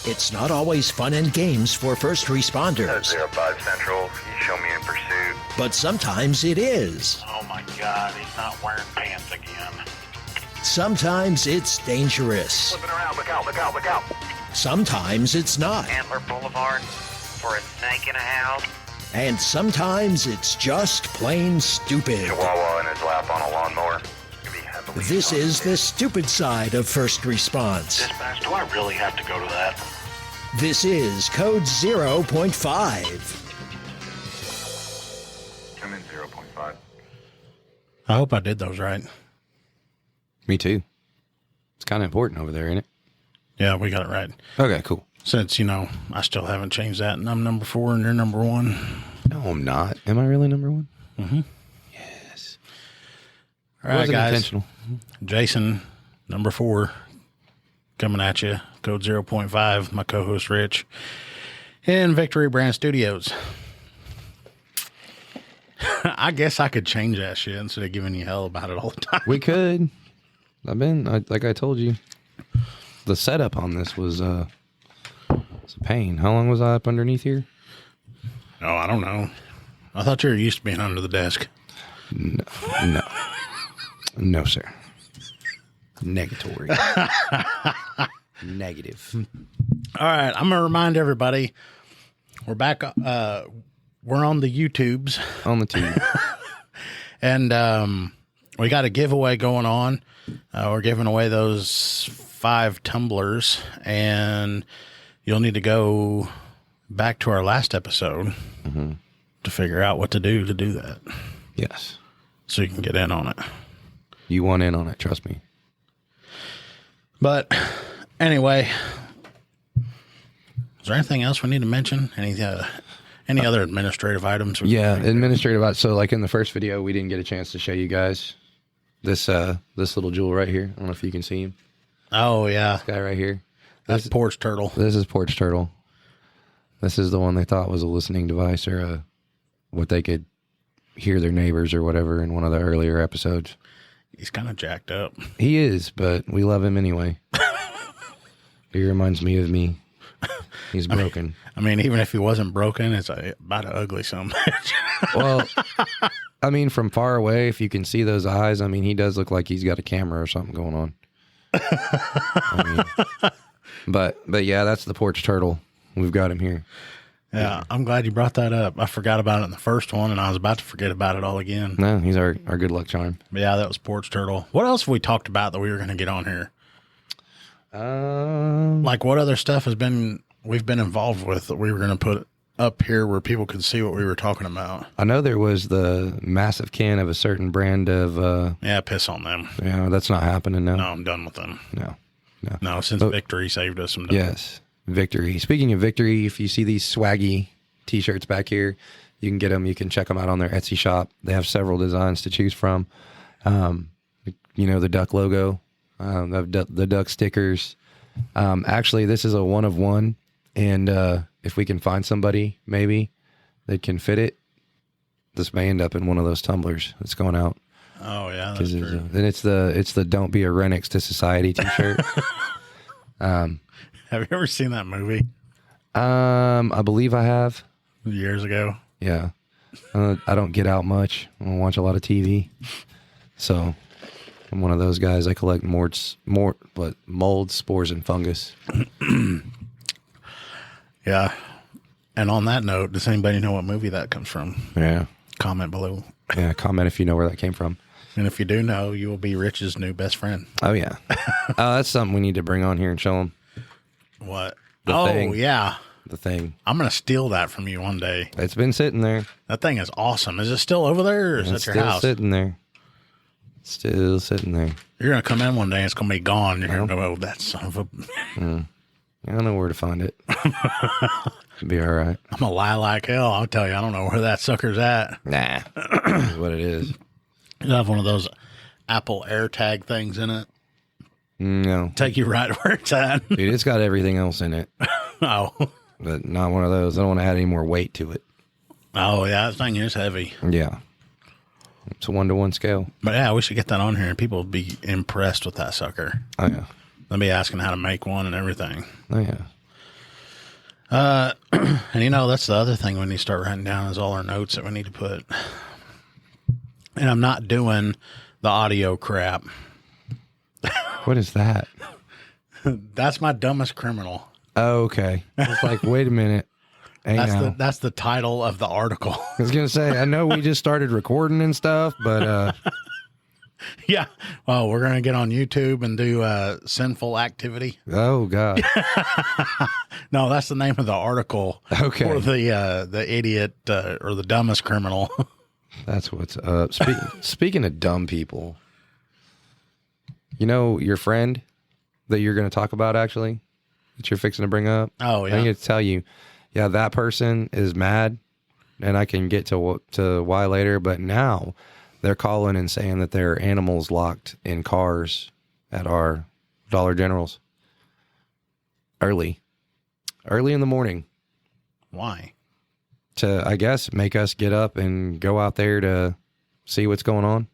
It's not always fun and games for first responders. 05 Central, you show me in pursuit. But sometimes it is. Oh my God, he's not wearing pants again. Sometimes it's dangerous. Flipping around, look out, look out, look out. Sometimes it's not. Antler Boulevard for a snake in a house. And sometimes it's just plain stupid. Chihuahua in his lap on a lawnmower. This is the stupid side of first response. Dispatch, do I really have to go to that? This is Code 0.5. I'm in 0.5. I hope I did those right. Me too. It's kind of important over there, isn't it? Yeah, we got it right. Okay, cool. Since, I still haven't changed that, and I'm number 4 and you're number 1. No, I'm not. Am I really number 1? Mm-hmm. Yes. All right, guys. Intentional. Jason, number 4, coming at you. Code 0.5, my co-host Rich, in Victory Brand Studios. I guess I could change that shit instead of giving you hell about it all the time. We could. Like I told you, the setup on this was it's a pain. How long was I up underneath here? Oh, I don't know. I thought you were used to being under the desk. No. No, sir. Negatory. Negative. All right, I'm gonna remind everybody we're back. We're on the YouTubes On the team. and we got a giveaway going on. We're giving away those 5 tumblers, and you'll need to go back to our last episode to figure out what to do that. Yes. So you can get in on it. You want in on it, trust me. But anyway, is there anything else we need to mention? Any other administrative items? Yeah, administrative. So like in the first video, we didn't get a chance to show you guys this little jewel right here. I don't know if you can see him. Oh, yeah. This guy right here. That's Porch Turtle. This is Porch Turtle. This is the one they thought was a listening device or what they could hear their neighbors or whatever in one of the earlier episodes. He's kind of jacked up. He is, but we love him anyway. He reminds me of me. He's broken. I mean, even if he wasn't broken, it's about an ugly son. Well, I mean, from far away, if you can see those eyes, I mean, he does look like he's got a camera or something going on. But yeah, that's the Porch Turtle. We've got him here. Yeah, I'm glad you brought that up. I forgot about it in the first one, and I was about to forget about it all again. No, he's our good luck charm. But yeah, that was Porch Turtle. What else have we talked about that we were going to get on here? Like what other stuff we've been involved with that we were going to put up here where people could see what we were talking about? I know there was the massive can of a certain brand of... yeah, piss on them. Yeah, that's not happening now. No, I'm done with them. No, since Victory saved us, I'm done. Yes, Victory. Speaking of Victory, if you see these swaggy t-shirts back here, you can get them. You can check them out on their Etsy shop. They have several designs to choose from. The duck logo, the duck stickers. Actually, this is a one of one. And if we can find somebody, maybe, that can fit it, this may end up in one of those tumblers that's going out. Oh, yeah, that's true. Then it's the Don't Be a Renix to Society t-shirt. Have you ever seen that movie? I believe I have. Years ago? Yeah. I don't get out much. I don't watch a lot of TV. So I'm one of those guys. I collect mold, spores, and fungus. Yeah. And on that note, does anybody know what movie that comes from? Yeah. Comment below. Yeah, comment if you know where that came from. And if you do know, you will be Rich's new best friend. Oh, yeah. That's something we need to bring on here and show him. What? The thing. Yeah. The thing. I'm going to steal that from you one day. It's been sitting there. That thing is awesome. Is it still over there, or is it your house? Still sitting there. Still sitting there. You're going to come in one day and it's going to be gone. You're going to go, oh, that son of a... I don't know where to find it. It'll be all right. I'm going to lie like hell. I'll tell you, I don't know where that sucker's at. Nah. That's what it is. You have one of those Apple AirTag things in it. No. Take you right where it's at. Dude, it's got everything else in it. Oh. But not one of those. I don't want to add any more weight to it. Oh, yeah. That thing is heavy. Yeah. It's a 1-to-1 scale. But yeah, we should get that on here and people will be impressed with that sucker. Oh, yeah. They'll be asking how to make one and everything. Oh, yeah. And that's the other thing we need to start writing down is all our notes that we need to put. And I'm not doing the audio crap. What is that? That's my dumbest criminal. Oh, okay. It's like, wait a minute. Hey, That's the title of the article. I was going to say, I know we just started recording and stuff, but Yeah. Well, we're going to get on YouTube and do sinful activity. oh God. No, that's the name of the article. Okay. For the idiot or the dumbest criminal. That's what's up. Speaking of dumb people, you know your friend that you're going to talk about, actually, that you're fixing to bring up? Oh, yeah. I need to tell you, yeah, that person is mad, and I can get to why later, but now they're calling and saying that there are animals locked in cars at our Dollar Generals. Early in the morning. Why? To, I guess, make us get up and go out there to see what's going on.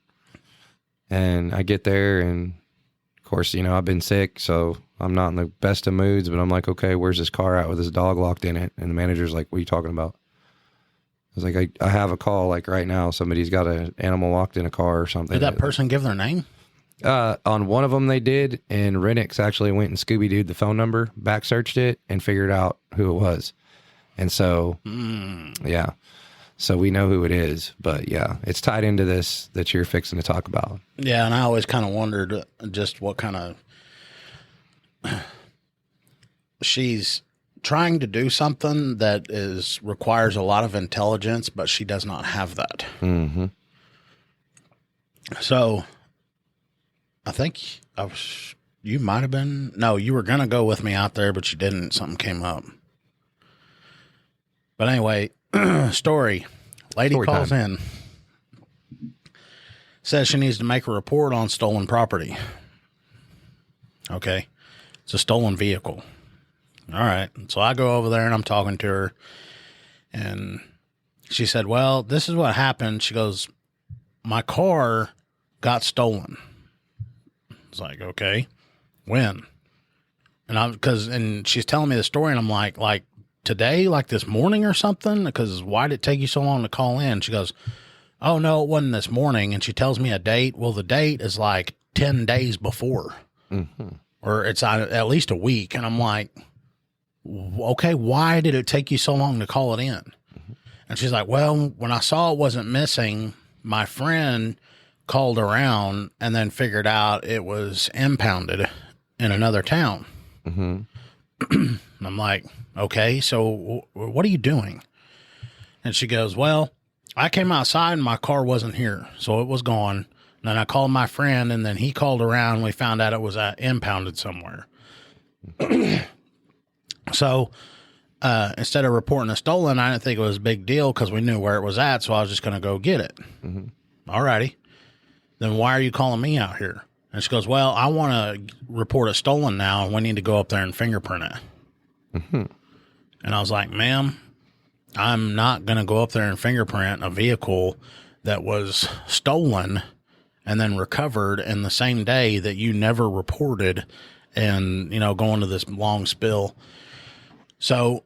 And I get there, and of course, I've been sick, so I'm not in the best of moods, but I'm like, okay, where's this car at with this dog locked in it? And the manager's like, what are you talking about? I was like, I have a call like right now. Somebody's got an animal locked in a car or something. Did that person give their name? On one of them they did, and Renix actually went and Scooby-Dooed the phone number, back searched it, and figured out who it was. And so, yeah. So we know who it is, but yeah, it's tied into this that you're fixing to talk about. Yeah, and I always kind of wondered just what kind of... She's trying to do something that requires a lot of intelligence, but she does not have that. Mm-hmm. So, I think you might have been... No, you were going to go with me out there, but you didn't. Something came up. But anyway, story. Lady Story calls time. in. Says she needs to make a report on stolen property. Okay. It's a stolen vehicle. All right. So I go over there and I'm talking to her. And she said, well, this is what happened. She goes, my car got stolen. It's like, okay, when? And she's telling me the story and I'm like today, like this morning or something? Because why did it take you so long to call in? She goes, oh, no, it wasn't this morning. And she tells me a date. Well, the date is like 10 days before. Mm-hmm. Or it's at least a week. And I'm like, okay, why did it take you so long to call it in? Mm-hmm. And she's like, well, when I saw it wasn't missing, my friend called around and then figured out it was impounded in another town. Mm-hmm. I'm like, okay, so what are you doing? And she goes, well, I came outside and my car wasn't here, so it was gone. And then I called my friend, and then he called around, and we found out it was impounded somewhere. So instead of reporting it stolen, I didn't think it was a big deal because we knew where it was at, so I was just going to go get it. Mm-hmm. All righty. Then why are you calling me out here? And she goes, well, I want to report it stolen now, and we need to go up there and fingerprint it. Mm-hmm. And I was like, ma'am, I'm not going to go up there and fingerprint a vehicle that was stolen and then recovered in the same day that you never reported and, going to this long spill. So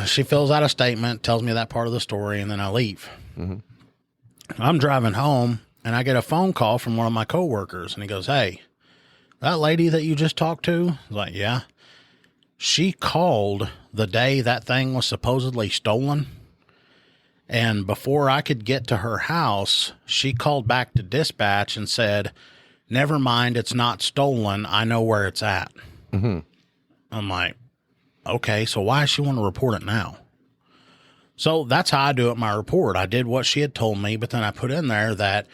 she fills out a statement, tells me that part of the story, and then I leave. Mm-hmm. I'm driving home, and I get a phone call from one of my coworkers, and he goes, hey, that lady that you just talked to? I was like, yeah. She called the day that thing was supposedly stolen. And before I could get to her house, she called back to dispatch and said, never mind, it's not stolen. I know where it's at. Mm-hmm. I'm like, okay, so why does she want to report it now? So that's how I do it in my report. I did what she had told me, but then I put in there that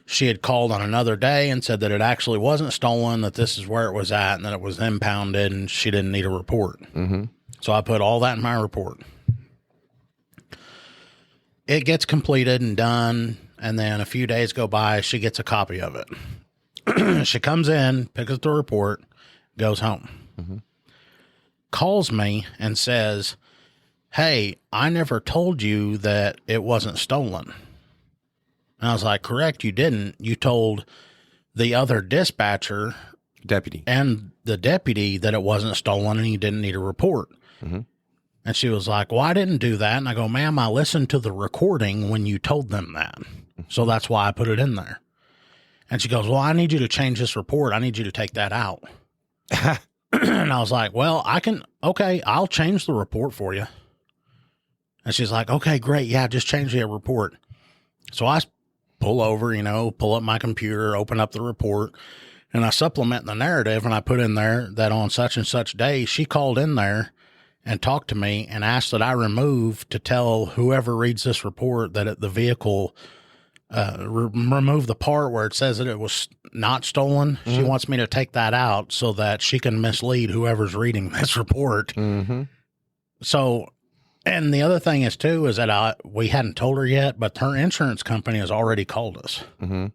she had called on another day and said that it actually wasn't stolen, that this is where it was at, and that it was impounded, and she didn't need a report. Mm-hmm. So I put all that in my report. It gets completed and done, and then a few days go by, she gets a copy of it. She comes in, picks up the report, goes home. Mm-hmm. Calls me and says, hey, I never told you that it wasn't stolen. And I was like, correct, you didn't. You told the other dispatcher deputy and the deputy that it wasn't stolen and you didn't need a report. Mm-hmm. And she was like, well, I didn't do that. And I go, ma'am, I listened to the recording when you told them that. So that's why I put it in there. And she goes, well, I need you to change this report. I need you to take that out. And I was like, well, I'll change the report for you. And she's like, okay, great. Yeah, just change the report. So I pull over, pull up my computer, open up the report, and I supplement the narrative. And I put in there that on such and such day, she called in there and talked to me and asked that I remove to tell whoever reads this report that the vehicle, remove the part where it says that it was not stolen. Mm-hmm. She wants me to take that out so that she can mislead whoever's reading this report. Mm-hmm. So, and the other thing is too, is that we hadn't told her yet, but her insurance company has already called us. Mm-hmm.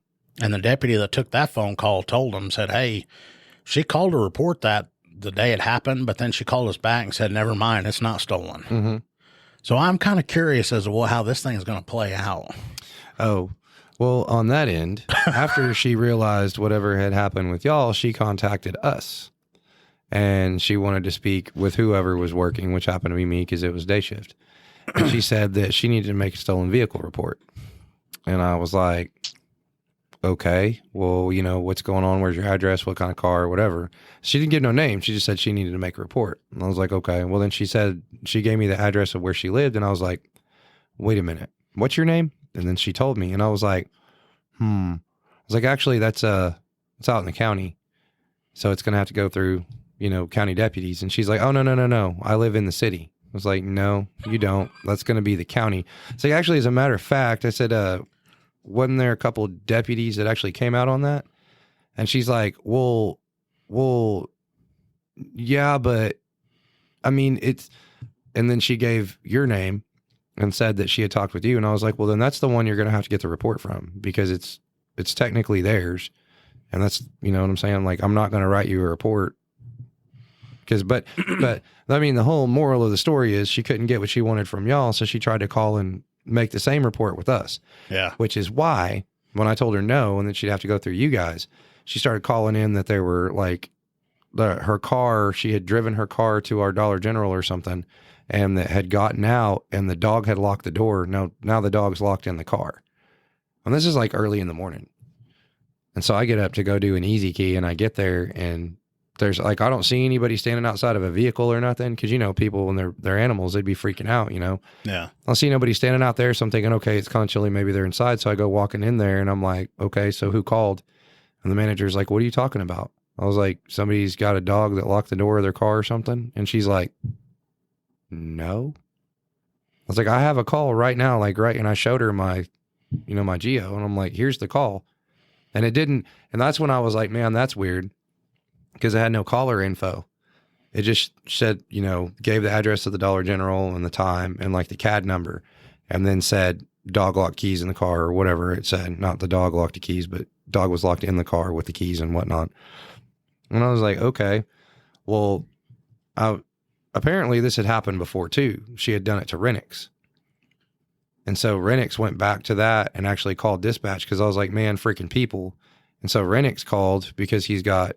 And the deputy that took that phone call told them, said, hey, she called to report that the day it happened, but then she called us back and said, never mind, it's not stolen. Mm-hmm. So I'm kind of curious as to how this thing is going to play out. Oh, well, on that end, after she realized whatever had happened with y'all, she contacted us and she wanted to speak with whoever was working, which happened to be me because it was day shift. And she said that she needed to make a stolen vehicle report. And I was like, okay, well, what's going on? Where's your address? What kind of car? Whatever. She didn't give no name. She just said she needed to make a report. And I was like, okay. Well, then she said, she gave me the address of where she lived. And I was like, wait a minute, what's your name? And then she told me, and I was like, I was like, actually, it's out in the county. So it's going to have to go through, county deputies. And she's like, oh, no. I live in the city. I was like, no, you don't. That's going to be the county. So actually, as a matter of fact, I said, wasn't there a couple of deputies that actually came out on that? And she's like, well, yeah, but I mean, and then she gave your name and said that she had talked with you. And I was like, well, then that's the one you're going to have to get the report from because it's technically theirs. And that's, you know what I'm saying? Like, I'm not going to write you a report but I mean, the whole moral of the story is she couldn't get what she wanted from y'all. So she tried to call and make the same report with us. Yeah. Which is why when I told her no, and then she'd have to go through you guys, she started calling in that there were like her car, she had driven her car to our Dollar General or something and that had gotten out and the dog had locked the door. Now the dog's locked in the car. And this is like early in the morning. And so I get up to go do an easy key and I get there and there's like, I don't see anybody standing outside of a vehicle or nothing. Cause people, when they're animals, they'd be freaking out, Yeah. I don't see nobody standing out there. So I'm thinking, okay, it's kind of chilly. Maybe they're inside. So I go walking in there and I'm like, okay, so who called? And the manager's like, what are you talking about? I was like, somebody's got a dog that locked the door of their car or something. And she's like, no. I was like, I have a call right now. Like, right. And I showed her my Geo and I'm like, here's the call. And it didn't. And that's when I was like, man, that's weird. Because it had no caller info. It just said, gave the address of the Dollar General and the time and like the CAD number and then said dog locked keys in the car or whatever it said. Not the dog locked the keys, but dog was locked in the car with the keys and whatnot. And I was like, okay, well, apparently this had happened before too. She had done it to Renix. And so Renix went back to that and actually called dispatch because I was like, man, freaking people. And so Renix called because he's got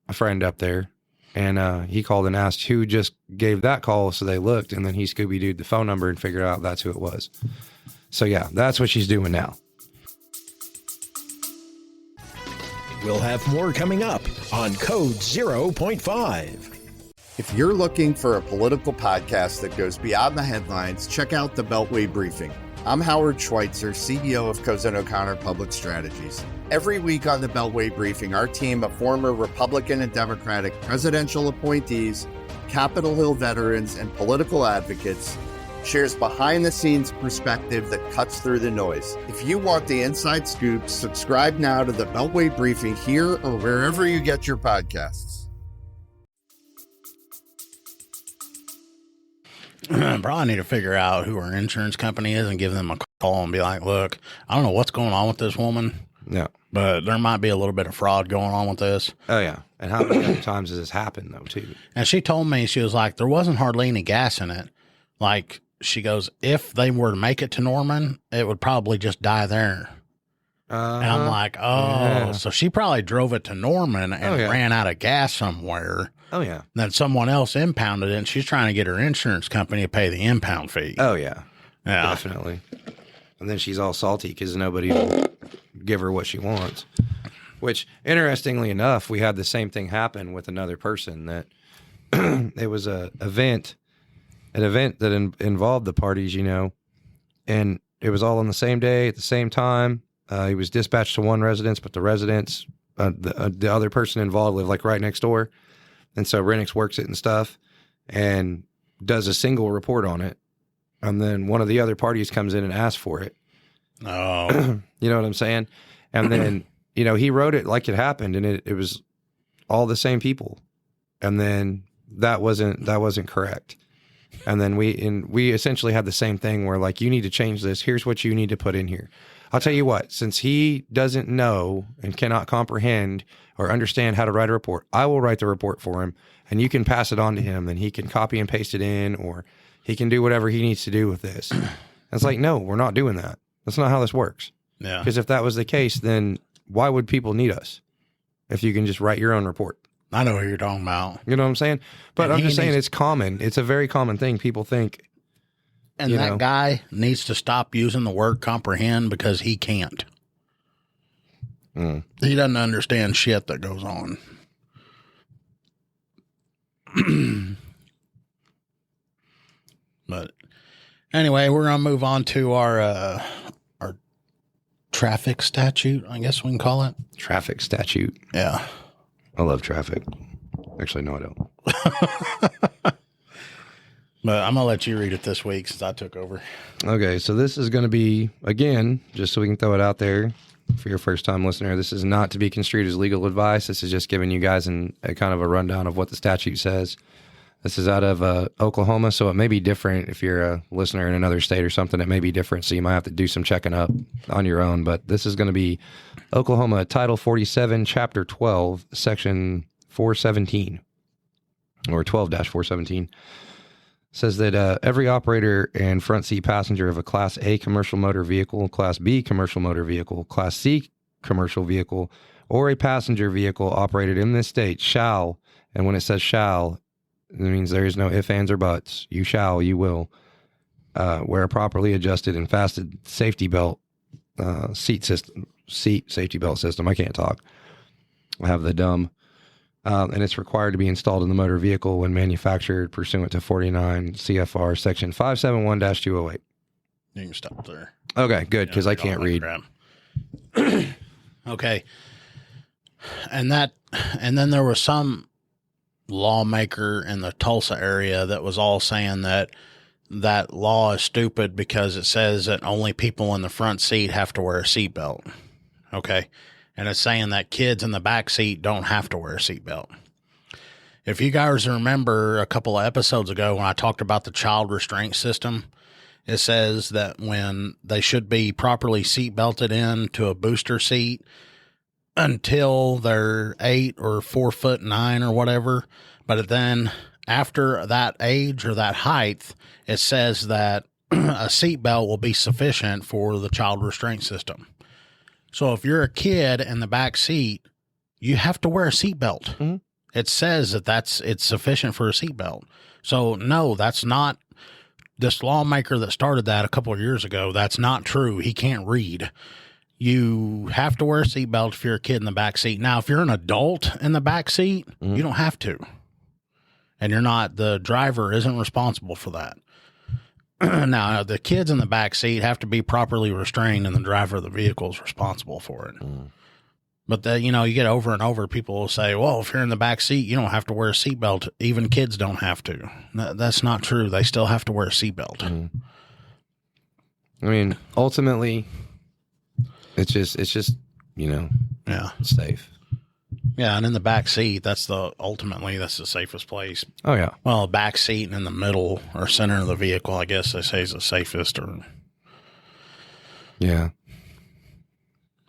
a friend up there and he called and asked who just gave that call. So they looked and then he Scooby-Dooed the phone number and figured out that's who it was. So yeah, that's what she's doing now. We'll have more coming up on Code 0.5. If you're looking for a political podcast that goes beyond the headlines, check out the Beltway Briefing. I'm Howard Schweitzer, CEO of Cozen O'Connor Public Strategies. Every week on the Beltway Briefing, our team of former Republican and Democratic presidential appointees, Capitol Hill veterans, and political advocates shares behind-the-scenes perspective that cuts through the noise. If you want the inside scoop, subscribe now to the Beltway Briefing here or wherever you get your podcasts. Probably need to figure out who her insurance company is and give them a call and be like, look, I don't know what's going on with this woman. Yeah. But there might be a little bit of fraud going on with this. Oh, yeah. And how many other times has this happened, though, too? And she told me, she was like, there wasn't hardly any gas in it. Like, she goes, if they were to make it to Norman, it would probably just die there. And I'm like, so she probably drove it to Norman and ran out of gas somewhere. Oh, yeah. Then someone else impounded it, and she's trying to get her insurance company to pay the impound fee. Oh, yeah. Yeah. Definitely. And then she's all salty because nobody will give her what she wants. Which, interestingly enough, we had the same thing happen with another person. That it was an event that involved the parties, and it was all on the same day at the same time. He was dispatched to one residence, but the residence, the other person involved lived like right next door. And so Renix works it and stuff and does a single report on it. And then one of the other parties comes in and asks for it. Oh. You know what I'm saying? And then, he wrote it like it happened, and it was all the same people. And then that wasn't correct. And then we essentially had the same thing where, like, you need to change this. Here's what you need to put in here. I'll tell you what, since he doesn't know and cannot comprehend or understand how to write a report, I will write the report for him, and you can pass it on to him, and he can copy and paste it in, or he can do whatever he needs to do with this. And it's like, no, we're not doing that. That's not how this works. Yeah. Because if that was the case, then why would people need us if you can just write your own report? I know what you're talking about. You know what I'm saying? But And I'm just saying it's common. It's a very common thing. People think. And that guy needs to stop using the word comprehend because he can't. He doesn't understand shit that goes on. But anyway, we're going to move on to our traffic statute, I guess we can call it. Traffic statute. Yeah. I love traffic. Actually, no, I don't. But I'm going to let you read it this week since I took over. Okay, so this is going to be, again, just so we can throw it out there for your first-time listener, this is not to be construed as legal advice. This is just giving you guys a kind of a rundown of what the statute says. This is out of Oklahoma, so it may be different if you're a listener in another state or something. It may be different, so you might have to do some checking up on your own. But this is going to be Oklahoma Title 47, Chapter 12, Section 417, or 12-417. Says that every operator and front seat passenger of a Class A commercial motor vehicle, Class B commercial motor vehicle, Class C commercial vehicle, or a passenger vehicle operated in this state shall, and when it says shall, it means there is no ifs, ands, or buts. You shall, you will, wear a properly adjusted and fastened safety belt seat safety belt system. I can't talk. I have the dumb. And it's required to be installed in the motor vehicle when manufactured pursuant to 49 CFR Section 571-208. You can stop there. Okay, good, because I can't read. Okay. And then there was some lawmaker in the Tulsa area that was all saying that law is stupid because it says that only people in the front seat have to wear a seatbelt. Okay. And it's saying that kids in the back seat don't have to wear a seatbelt. If you guys remember a couple of episodes ago when I talked about the child restraint system, it says that when they should be properly seat belted in to a booster seat until they're 8 or 4'9" or whatever. But then after that age or that height, it says that a seatbelt will be sufficient for the child restraint system. So if you're a kid in the back seat, you have to wear a seatbelt. Mm-hmm. It says that it's sufficient for a seatbelt. So no, that's not this lawmaker that started that a couple of years ago. That's not true. He can't read. You have to wear a seatbelt if you're a kid in the back seat. Now, if you're an adult in the back seat, you don't have to. And the driver isn't responsible for that. Now, the kids in the back seat have to be properly restrained, and the driver of the vehicle is responsible for it. But, you get over and over, people will say, well, if you're in the back seat, you don't have to wear a seatbelt. Even kids don't have to. That's not true. They still have to wear a seatbelt. I mean, ultimately, it's just yeah, safe. Yeah, and in the back seat, that's the safest place. Oh, yeah. Well, back seat and in the middle or center of the vehicle, I guess they say is the safest. Yeah.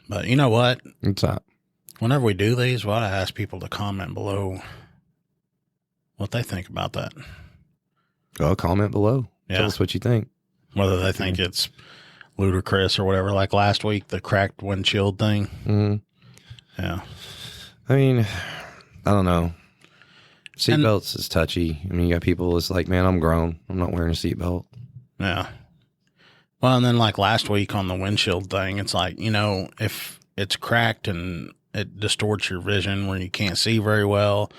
But you know what? What's that? Whenever we do these, I ask people to comment below what they think about that. Go comment below. Yeah. Tell us what you think. Whether they think it's ludicrous or whatever. Like last week, the cracked windshield thing. Mm-hmm. Yeah. I mean, I don't know. Seatbelts is touchy. I mean, you got people that's like, man, I'm grown. I'm not wearing a seatbelt. Yeah. Well, and then like last week on the windshield thing, it's like, you know, if it's cracked and it distorts your vision where you can't see very well,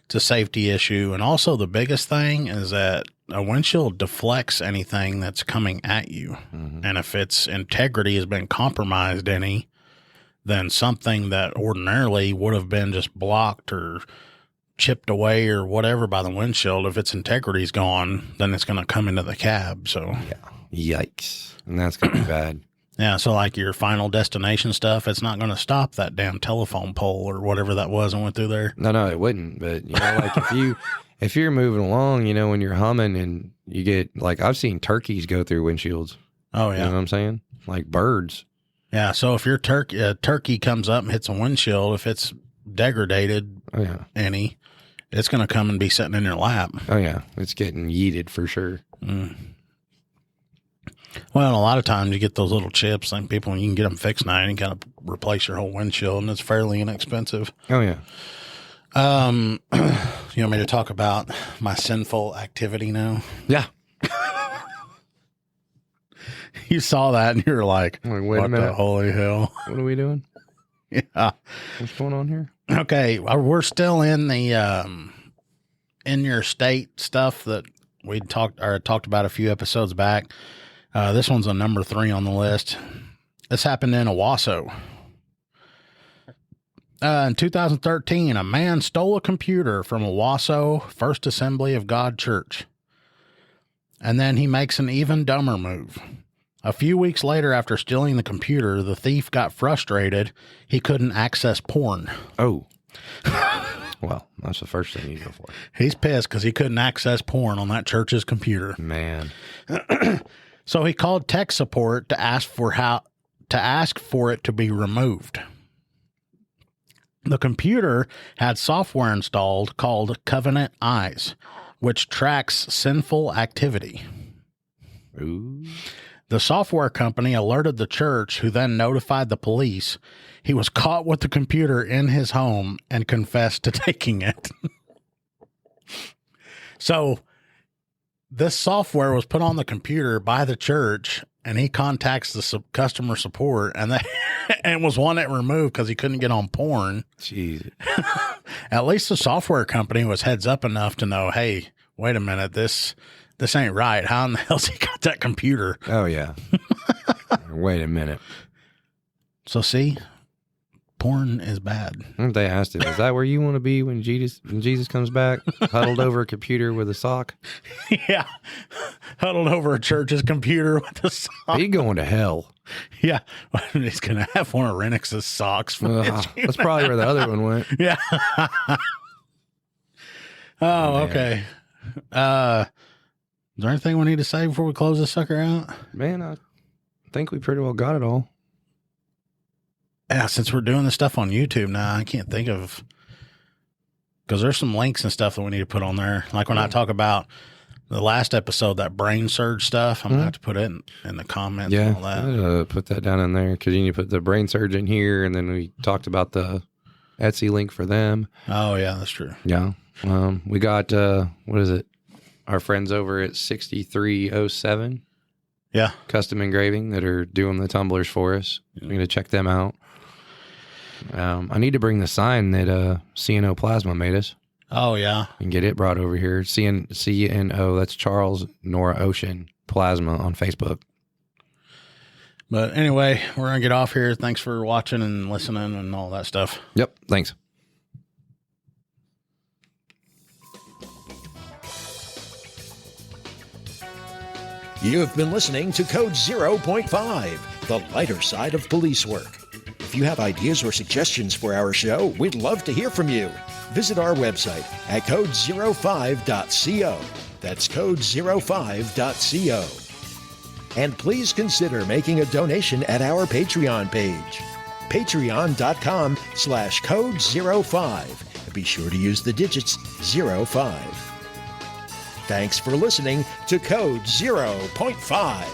it's a safety issue. And also the biggest thing is that a windshield deflects anything that's coming at you. Mm-hmm. And if its integrity has been compromised any, then something that ordinarily would have been just blocked or chipped away or whatever by the windshield, if its integrity is gone, then it's going to come into the cab. So yeah, yikes. And that's going to be bad. Yeah, so like your final destination stuff, it's not going to stop that damn telephone pole or whatever that was and went through there. No, it wouldn't. But, you know, like if you're moving along, you know, when you're humming and you get, like, I've seen turkeys go through windshields. Oh, yeah. You know what I'm saying? Like birds. Yeah, so if your turkey comes up and hits a windshield, if it's degraded any, it's going to come and be sitting in your lap. Oh, yeah. It's getting yeeted for sure. Mm. Well, a lot of times you get those little chips, like people, you can get them fixed now and you got to replace your whole windshield, and it's fairly inexpensive. Oh, yeah. You want me to talk about my sinful activity now? Yeah. You saw that and you're like, wait what a minute. the holy hell? What are we doing? Yeah. What's going on here? Okay. We're still in the in your state stuff that we talked about a few episodes back. This one's a number 3 on the list. This happened in Owasso. In 2013, a man stole a computer from Owasso First Assembly of God Church. And then he makes an even dumber move. A few weeks later, after stealing the computer, the thief got frustrated. He couldn't access porn. Oh. Well, that's the first thing you go for. He's pissed because he couldn't access porn on that church's computer. Man. So he called tech support to ask for it to be removed. The computer had software installed called Covenant Eyes, which tracks sinful activity. Ooh. The software company alerted the church, who then notified the police. He was caught with the computer in his home and confessed to taking it. So this software was put on the computer by the church, and he contacts the customer support, and and was one that removed because he couldn't get on porn. Jeez. At least the software company was heads up enough to know, hey, wait a minute, this ain't right. How in the hell's he got that computer? Oh, yeah. Wait a minute. So see, porn is bad. They asked him, is that where you want to be when Jesus comes back? Huddled over a computer with a sock? Yeah. Huddled over a church's computer with a sock. He's going to hell. Yeah. He's going to have one of Renix's socks. That's probably where the other one went. Yeah. Oh, okay. Is there anything we need to say before we close this sucker out? Man, I think we pretty well got it all. Yeah, since we're doing this stuff on YouTube now, I can't think of, because there's some links and stuff that we need to put on there. Like when I talk about the last episode, that brain surge stuff, I'm going to have to put it in the comments and all that. Put that down in there, because you need to put the brain surge in here, and then we talked about the Etsy link for them. Oh, yeah, that's true. Yeah. We got, what is it? Our friends over at 6307. Yeah. Custom Engraving that are doing the tumblers for us. We're going to check them out. I need to bring the sign that CNO Plasma made us. Oh, yeah. And get it brought over here. CNO, that's Charles Nora Ocean Plasma on Facebook. But anyway, we're going to get off here. Thanks for watching and listening and all that stuff. Yep. Thanks. You have been listening to Code 0.5, the lighter side of police work. If you have ideas or suggestions for our show, we'd love to hear from you. Visit our website at code05.co. That's code05.co. And please consider making a donation at our Patreon page, patreon.com/code05. Be sure to use the digits 05. Thanks for listening to Code 0.5.